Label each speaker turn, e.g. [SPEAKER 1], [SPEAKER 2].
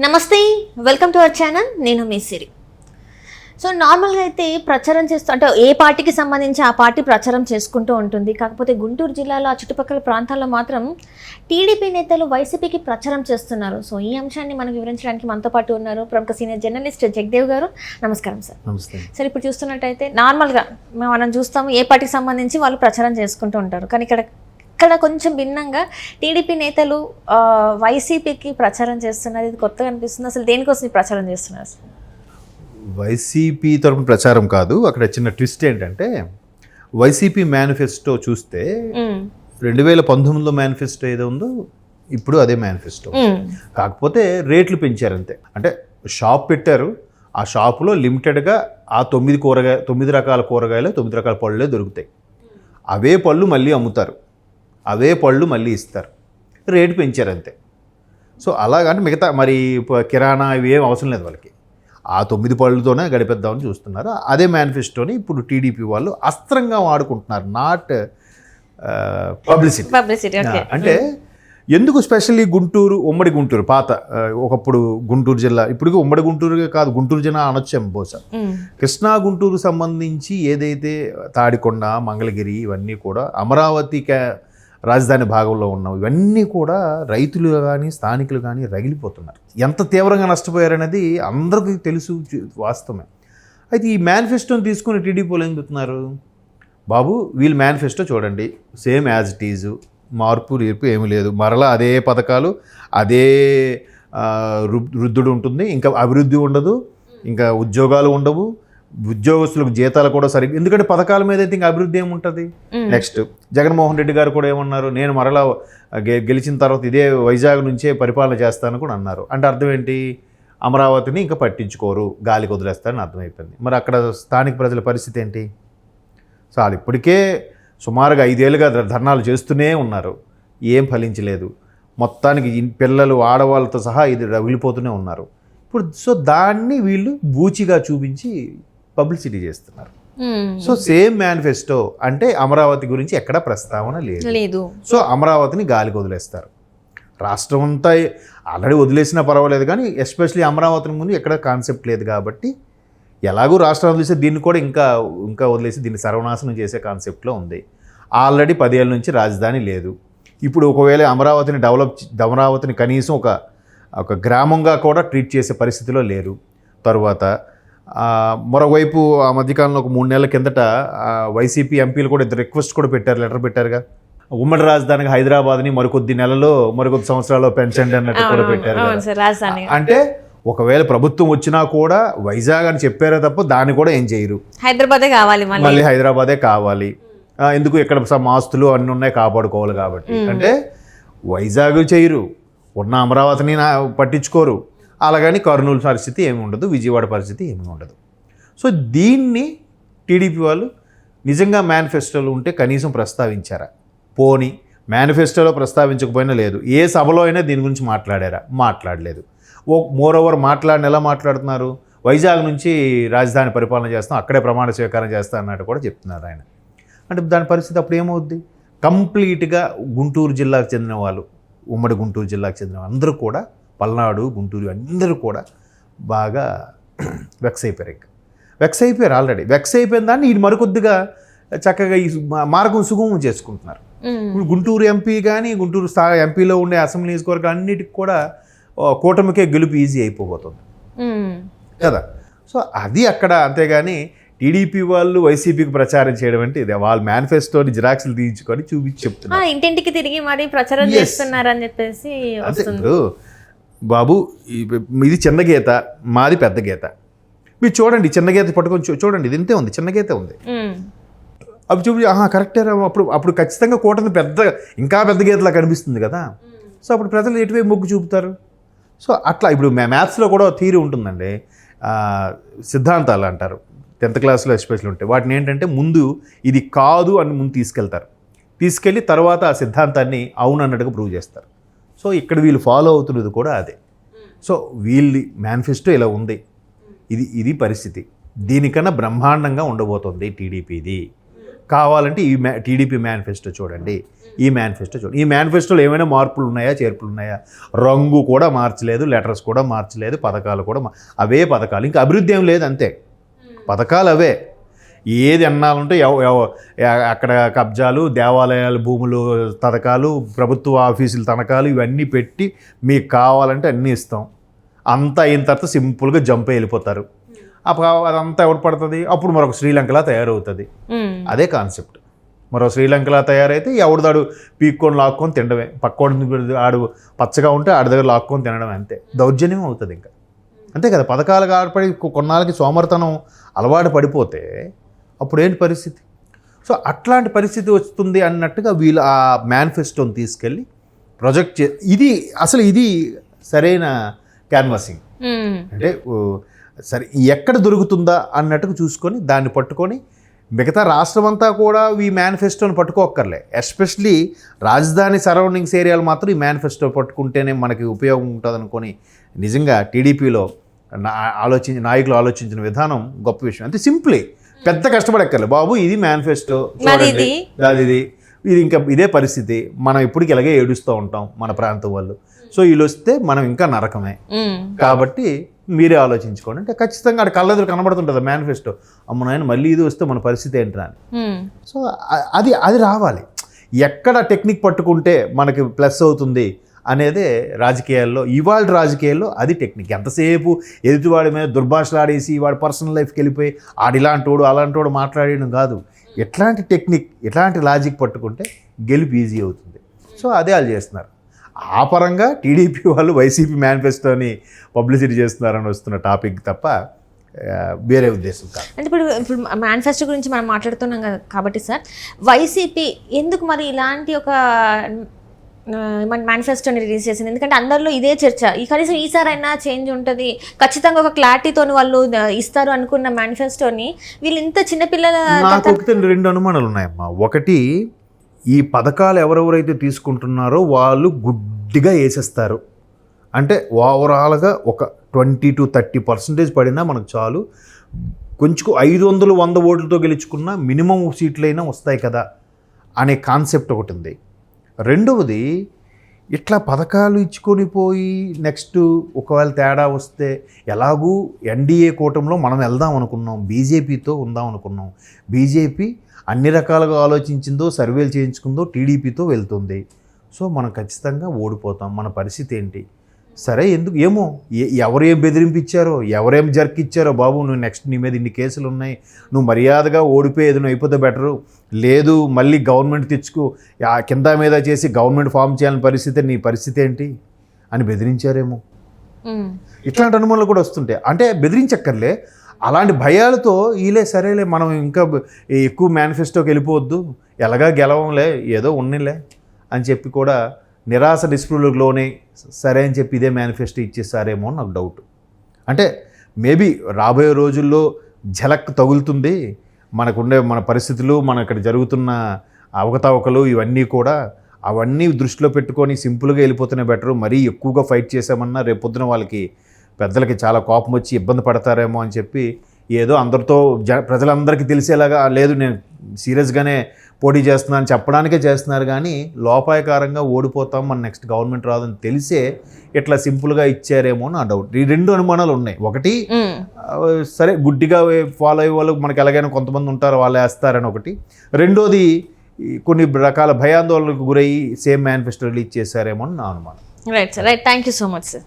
[SPEAKER 1] నమస్తే, welcome to our channel. నేను మీ సిరి. So నార్మల్గా అయితే ప్రచారం చేస్తూ అంటే ఏ పార్టీకి సంబంధించి ఆ పార్టీ ప్రచారం చేసుకుంటూ ఉంటుంది. కాకపోతే గుంటూరు జిల్లాలో ఆ చుట్టుపక్కల ప్రాంతాల్లో మాత్రం టీడీపీ నేతలు వైసీపీకి ప్రచారం చేస్తున్నారు. సో ఈ అంశాన్ని మనకు వివరించడానికి మనతో పాటు ఉన్నారు ప్రముఖ సీనియర్ జర్నలిస్ట్ జగదేవ్ గారు. నమస్కారం సార్.
[SPEAKER 2] నమస్తే
[SPEAKER 1] సార్, ఇప్పుడు చూస్తున్నట్టయితే నార్మల్గా మనం చూస్తాము ఏ పార్టీకి సంబంధించి వాళ్ళు ప్రచారం చేసుకుంటూ ఉంటారు. కానీ ఇక్కడ కొంచెం భిన్నంగా టీడీపీ నేతలు వైసీపీకి ప్రచారం చేస్తున్నారు. ఇది కొత్తగా అనిపిస్తుంది. అసలు దేనికోసం ఈ ప్రచారం చేస్తున్నారు సార్?
[SPEAKER 2] వైసీపీ తరపున ప్రచారం కాదు. అక్కడ చిన్న ట్విస్ట్ ఏంటంటే వైసీపీ మేనిఫెస్టో చూస్తే 2019లో మేనిఫెస్టో ఏదో ఉందో ఇప్పుడు అదే మేనిఫెస్టో. కాకపోతే రేట్లు పెంచారు అంతే. అంటే షాప్ పెట్టారు, ఆ షాపులో లిమిటెడ్గా ఆ 9 రకాల కూరగాయలు 9 రకాల పళ్ళే దొరుకుతాయి. అవే పళ్ళు మళ్ళీ అమ్ముతారు, అవే పళ్ళు మళ్ళీ ఇస్తారు. రేటు పెంచారు అంతే. సో అలాగంటే మిగతా మరి కిరాణా ఇవి ఏం అవసరం లేదు వాళ్ళకి. ఆ 9 పళ్ళతోనే గడిపేద్దామని చూస్తున్నారు. అదే మేనిఫెస్టోని ఇప్పుడు టీడీపీ వాళ్ళు అస్త్రంగా వాడుకుంటున్నారు. Not publicity. అంటే ఎందుకు స్పెషల్లీ గుంటూరు, ఉమ్మడి గుంటూరు, పాత ఒకప్పుడు గుంటూరు జిల్లా, ఇప్పుడు ఉమ్మడి గుంటూరు కాదు, గుంటూరు జిల్లా అనొచ్చాము బహుశా. కృష్ణా గుంటూరు సంబంధించి ఏదైతే తాడికొండ, మంగళగిరి ఇవన్నీ కూడా అమరావతి రాజధాని భాగంలో ఉన్నవి, ఇవన్నీ కూడా రైతులు కానీ స్థానికులు కానీ రగిలిపోతున్నారు. ఎంత తీవ్రంగా నష్టపోయారనేది అందరికీ తెలుసు, వాస్తవమే. అయితే ఈ మేనిఫెస్టోని తీసుకుని టీడీపీ వాళ్ళు ఏం చెప్తున్నారు, బాబు వీళ్ళు మేనిఫెస్టో చూడండి, సేమ్ యాజ్ ఇట్ ఈజు, మార్పు రీర్పు ఏమీ లేదు, మరలా అదే పథకాలు, అదే వృద్ధుడు ఉంటుంది, ఇంకా అభివృద్ధి ఉండదు, ఇంకా ఉద్యోగాలు ఉండవు, ఉద్యోగస్తులకు జీతాలు కూడా సరిగ్గా, ఎందుకంటే పథకాల మీద అయితే ఇంకా అభివృద్ధి ఏముంటుంది. నెక్స్ట్ జగన్మోహన్ రెడ్డి గారు కూడా ఏమన్నారు, నేను మరలా గెలిచిన తర్వాత ఇదే వైజాగ్ నుంచే పరిపాలన చేస్తాను కూడా అన్నారు. అంటే అర్థం ఏంటి, అమరావతిని ఇంకా పట్టించుకోరు, గాలికి వదిలేస్తారని అర్థమైపోయింది. మరి అక్కడ స్థానిక ప్రజల పరిస్థితి ఏంటి? సో వాళ్ళు ఇప్పటికే సుమారుగా 5 ఏళ్ళుగా ధర్నాలు చేస్తూనే ఉన్నారు, ఏం ఫలించలేదు. మొత్తానికి పిల్లలు ఆడవాళ్ళతో సహా ఇది రగిలిపోతూనే ఉన్నారు. ఇప్పుడు సో దాన్ని వీళ్ళు బూచిగా చూపించి పబ్లిసిటీ చేస్తున్నారు. సో సేమ్ మేనిఫెస్టో, అంటే అమరావతి గురించి ఎక్కడ ప్రస్తావన లేదు. సో అమరావతిని గాలికి వదిలేస్తారు. రాష్ట్రం అంతా ఆల్రెడీ వదిలేసినా పర్వాలేదు, కానీ ఎస్పెషలీ అమరావతిని ముందు ఎక్కడ కాన్సెప్ట్ లేదు కాబట్టి ఎలాగూ రాష్ట్రం వదిలేస్తే దీన్ని కూడా ఇంకా వదిలేసి దీన్ని సర్వనాశనం చేసే కాన్సెప్ట్లో ఉంది. ఆల్రెడీ 10 ఏళ్ళ నుంచి రాజధాని లేదు. ఇప్పుడు ఒకవేళ అమరావతిని కనీసం ఒక గ్రామంగా కూడా ట్రీట్ చేసే పరిస్థితిలో లేరు. తరువాత మరోవైపు ఆ మధ్యకాలంలో ఒక 3 నెలల కిందట వైసీపీ ఎంపీలు కూడా రిక్వెస్ట్ కూడా లెటర్ పెట్టారుగా, ఉమ్మడి రాజధానికి హైదరాబాద్ని మరికొద్ది సంవత్సరాల్లో పెంచండి అన్నట్టు కూడా పెట్టారు. అంటే ఒకవేళ ప్రభుత్వం వచ్చినా కూడా వైజాగ్ అని చెప్పారే తప్ప దాన్ని కూడా ఏం చేయరు,
[SPEAKER 1] హైదరాబాదే కావాలి,
[SPEAKER 2] మళ్ళీ హైదరాబాదే కావాలి. ఎందుకు, ఇక్కడ ఆస్తులు అన్నీ ఉన్నాయి, కాపాడుకోవాలి కాబట్టి. అంటే వైజాగ్ చేయరు, ఉన్న అమరావతిని పట్టించుకోరు. అలాగని కర్నూలు పరిస్థితి ఏమి ఉండదు, విజయవాడ పరిస్థితి ఏమి ఉండదు. సో దీన్ని టీడీపీ వాళ్ళు నిజంగా మేనిఫెస్టోలో ఉంటే కనీసం ప్రస్తావించారా? పోనీ మేనిఫెస్టోలో ప్రస్తావించకపోయినా లేదు, ఏ సభలో అయినా దీని గురించి మాట్లాడారా? మాట్లాడలేదు. మోరోవర్ ఎలా మాట్లాడుతున్నారు, వైజాగ్ నుంచి రాజధాని పరిపాలన చేస్తాం, అక్కడే ప్రమాణ స్వీకారం చేస్తాం అన్నట్టు కూడా చెప్తున్నారు ఆయన. అంటే దాని పరిస్థితి అప్పుడు ఏమవుద్ది, కంప్లీట్గా గుంటూరు జిల్లాకు చెందిన వాళ్ళు, ఉమ్మడి గుంటూరు జిల్లాకు చెందిన అందరూ కూడా, పల్నాడు, గుంటూరు అందరూ కూడా బాగా వెక్స్ అయిపోయారు. ఆల్రెడీ వెక్స్ అయిపోయిన దాన్ని ఇది మరికొద్దిగా చక్కగా ఈ మార్గం సుగమం చేసుకుంటున్నారు. ఇప్పుడు గుంటూరు ఎంపీ కానీ గుంటూరు ఎంపీలో ఉండే అసెంబ్లీ నియోజకవర్గం అన్నిటికి కూడా కూటమికే గెలుపు ఈజీ అయిపోతుంది కదా. సో అది అక్కడ. అంతేగాని టీడీపీ వాళ్ళు వైసీపీకి ప్రచారం చేయడం అంటే ఇది వాళ్ళ మేనిఫెస్టోని జిరాక్స్లు తీయించుకొని చూపించి చెప్తున్నారు,
[SPEAKER 1] ఇంటింటికి తిరిగి మరి ప్రచారం చేస్తున్నారని చెప్పేసి.
[SPEAKER 2] ఇప్పుడు బాబు ఇది చిన్న గీత, మాది పెద్ద గీత, మీరు చూడండి, చిన్న గీత పట్టుకొని చూడండి, ఇది ఇంతే ఉంది, చిన్న గీత ఉంది, అవి చూపించి కరెక్టే. అప్పుడు ఖచ్చితంగా కూటమి ఇంకా పెద్ద గీతలా కనిపిస్తుంది కదా. సో అప్పుడు ప్రజలు ఎటువైపు మొగ్గు చూపుతారు. సో అట్లా ఇప్పుడు మ్యాథ్స్లో కూడా థియరీ ఉంటుందండి, సిద్ధాంతాలు అంటారు, 10th క్లాస్లో ఎస్పెషల్ ఉంటాయి. వాటిని ఏంటంటే ముందు ఇది కాదు అని ముందు తీసుకెళ్ళి తర్వాత ఆ సిద్ధాంతాన్ని అవును అన్నట్టుగా ప్రూవ్ చేస్తారు. సో ఇక్కడ వీళ్ళు ఫాలో అవుతున్నది కూడా అదే. సో వీళ్ళ మేనిఫెస్టో ఇలా ఉంది, ఇది పరిస్థితి. దీనికన్నా బ్రహ్మాండంగా ఉండబోతుంది టీడీపీది. కావాలంటే టీడీపీ మేనిఫెస్టో చూడండి, ఈ మేనిఫెస్టో చూడండి. ఈ మేనిఫెస్టోలో ఏమైనా మార్పులు ఉన్నాయా, చేర్పులు ఉన్నాయా? రంగు కూడా మార్చలేదు, లెటర్స్ కూడా మార్చలేదు, పథకాలు కూడా అవే పథకాలు, ఇంకా అభివృద్ధి ఏం లేదు, అంతే పథకాలు అవే. ఏది అన్నాలంటే అక్కడ కబ్జాలు, దేవాలయాలు భూములు తనఖాలు, ప్రభుత్వ ఆఫీసుల తనఖాలు ఇవన్నీ పెట్టి మీకు కావాలంటే అన్నీ ఇస్తాం. అంతా అయిన తర్వాత సింపుల్గా జంప్ వెళ్ళిపోతారు. అదంతా ఎవరు పడుతుంది? అప్పుడు మరొక శ్రీలంకలా తయారవుతుంది. అదే కాన్సెప్ట్. మరో శ్రీలంకలా తయారైతే ఎవరిదాడు పీక్కొని లాక్కొని తినడమే, పక్కోడి ఆడు పచ్చగా ఉంటే ఆడి దగ్గర లాక్కొని తినడమే, అంతే. దౌర్జన్యం అవుతుంది ఇంకా, అంతే కదా. పథకాలకు ఆడపడి కొన్నాళ్ళకి సోమర్తనం అలవాటు పడిపోతే అప్పుడు ఏంటి పరిస్థితి? సో అట్లాంటి పరిస్థితి వస్తుంది అన్నట్టుగా వీళ్ళు ఆ మేనిఫెస్టోని తీసుకెళ్ళి ప్రొజెక్ట్ ఇది సరైన క్యాన్వాసింగ్. అంటే సరే ఎక్కడ దొరుకుతుందా అన్నట్టుగా చూసుకొని దాన్ని పట్టుకొని మిగతా రాష్ట్రం అంతా కూడా ఈ మేనిఫెస్టోని పట్టుకోక్కర్లే. ఎస్పెషలీ రాజధాని సరౌండింగ్స్ ఏరియాలు మాత్రం ఈ మేనిఫెస్టో పట్టుకుంటేనే మనకి ఉపయోగం ఉంటుంది అనుకొని నిజంగా టీడీపీలో నాయకులు ఆలోచించిన విధానం గొప్ప విషయం. అంటే సింప్లీ పెద్ద కష్టపడక్కర్లే, బాబు ఇది మేనిఫెస్టో చూడండి, ఇది ఇంకా ఇదే పరిస్థితి, మనం ఇప్పటికి ఇలాగే ఏడుస్తూ ఉంటాం మన ప్రాంతం వాళ్ళు, సో వీళ్ళు వస్తే మనం ఇంకా నరకమే, కాబట్టి మీరే ఆలోచించుకోండి అంటే ఖచ్చితంగా అక్కడ కళ్ళెదురు కనబడుతుంటుంది మేనిఫెస్టో. అమ్మ నాయన మళ్ళీ ఇది వస్తే మన పరిస్థితి ఏంట్రా అని. సో అది రావాలి. ఎక్కడ టెక్నిక్ పట్టుకుంటే మనకి ప్లస్ అవుతుంది అనేదే రాజకీయాల్లో, ఇవాళ రాజకీయాల్లో అది టెక్నిక్. ఎంతసేపు ఎదుటివాడి మీద దుర్భాషలాడేసి వాడి పర్సనల్ లైఫ్కి వెళ్ళిపోయి ఆడిలాంటోడు అలాంటోడు మాట్లాడడం కాదు. ఎట్లాంటి టెక్నిక్, ఎట్లాంటి లాజిక్ పట్టుకుంటే గెలుపు ఈజీ అవుతుంది. సో అదే వాళ్ళు చేస్తున్నారు. ఆ పరంగా టీడీపీ వాళ్ళు వైసీపీ మేనిఫెస్టోని పబ్లిసిటీ చేస్తున్నారని వస్తున్న టాపిక్ తప్ప వేరే ఉద్దేశం కాదు.
[SPEAKER 1] అంటే ఇప్పుడు మేనిఫెస్టో గురించి మనం మాట్లాడుతున్నాం కాబట్టి సార్, వైసీపీ ఎందుకు మరి ఇలాంటి ఒక మేనిఫెస్టోని రిలీజ్ చేసింది? ఎందుకంటే అందరిలో ఇదే చర్చ, కనీసం ఈసారైనా చేంజ్ ఉంటుంది, ఖచ్చితంగా ఒక క్లారిటీతో వాళ్ళు ఇస్తారు అనుకున్న మేనిఫెస్టోని వీళ్ళు ఇంత చిన్నపిల్లల.
[SPEAKER 2] నాకు రెండు అనుమానాలు ఉన్నాయమ్మా. ఒకటి, ఈ పథకాలు ఎవరెవరైతే తీసుకుంటున్నారో వాళ్ళు గుడ్డిగా వేసేస్తారు. అంటే ఓవరాల్గా ఒక 20 to 30% పడినా మనకు చాలు, కొంచెం 500, 100 ఓట్లతో గెలుచుకున్న మినిమం సీట్లైనా వస్తాయి కదా అనే కాన్సెప్ట్ ఒకటి ఉంది. రెండవది, ఇట్లా పథకాలు ఇచ్చుకొని పోయి నెక్స్ట్ ఒకవేళ తేడా వస్తే ఎలాగూ ఎన్డీఏ కూటమిలో మనం వెళ్దాం అనుకున్నాం, బీజేపీతో ఉందాం అనుకున్నాం. బీజేపీ అన్ని రకాలుగా ఆలోచించిందో, సర్వేలు చేయించుకుందో టీడీపీతో వెళ్తుంది. సో మనం ఖచ్చితంగా ఓడిపోతాం, మన పరిస్థితి ఏంటి? సరే ఎందుకు ఏమో ఎవరేం బెదిరింపిచ్చారో, ఎవరేం జర్కిచ్చారో, బాబు నువ్వు నెక్స్ట్ నీ మీద ఇన్ని కేసులు ఉన్నాయి, నువ్వు మర్యాదగా ఓడిపోయేది, నువ్వు అయిపోతే బెటరు, లేదు మళ్ళీ గవర్నమెంట్ తెచ్చుకో, కింద మీద చేసి గవర్నమెంట్ ఫామ్ చేయాలని పరిస్థితి, నీ పరిస్థితి ఏంటి అని బెదిరించారేమో. ఇట్లాంటి అనుమానాలు కూడా వస్తుంటాయి. అంటే బెదిరించక్కర్లే, అలాంటి భయాలతో వీలే సరేలే మనం ఇంకా ఎక్కువ మేనిఫెస్టోకి వెళ్ళిపోవద్దు, ఎలాగా గెలవంలే, ఏదో ఉన్నిలే అని చెప్పి కూడా నిరాశ నిస్పృహలోనే సరే అని చెప్పి ఇదే మేనిఫెస్టో ఇచ్చేసారేమో అని నాకు డౌట్. అంటే మేబీ రాబోయే రోజుల్లో ఝలక్ తగులుతుంది, మనకుండే మన పరిస్థితులు, మన ఇక్కడ జరుగుతున్న అవకతవకలు ఇవన్నీ కూడా అవన్నీ దృష్టిలో పెట్టుకొని సింపుల్గా వెళ్ళిపోతేనే బెటరు. మరీ ఎక్కువగా ఫైట్ చేసామన్నా రేపొద్దున వాళ్ళకి పెద్దలకి చాలా కోపం వచ్చి ఇబ్బంది పడతారేమో అని చెప్పి ఏదో అందరితో ప్రజలందరికీ తెలిసేలాగా, లేదు నేను సీరియస్గానే పోటీ చేస్తున్నాను చెప్పడానికే చేస్తున్నారు, కానీ లోపాయకారంగా ఓడిపోతాం, మన నెక్స్ట్ గవర్నమెంట్ రాదని తెలిసే ఇట్లా సింపుల్గా ఇచ్చారేమో నా డౌట్. ఈ రెండు అనుమానాలు ఉన్నాయి. ఒకటి, సరే గుడ్డిగా ఫాలో అయ్యే వాళ్ళు మనకి ఎలాగైనా కొంతమంది ఉంటారు, వాళ్ళు వేస్తారని ఒకటి. రెండోది, కొన్ని రకాల భయాందోళనకు గురయ్యి సేమ్ మేనిఫెస్టో రిలీజ్ చేశారేమో అని నా అనుమానం.
[SPEAKER 1] Right sir, right. Thank you so much sir.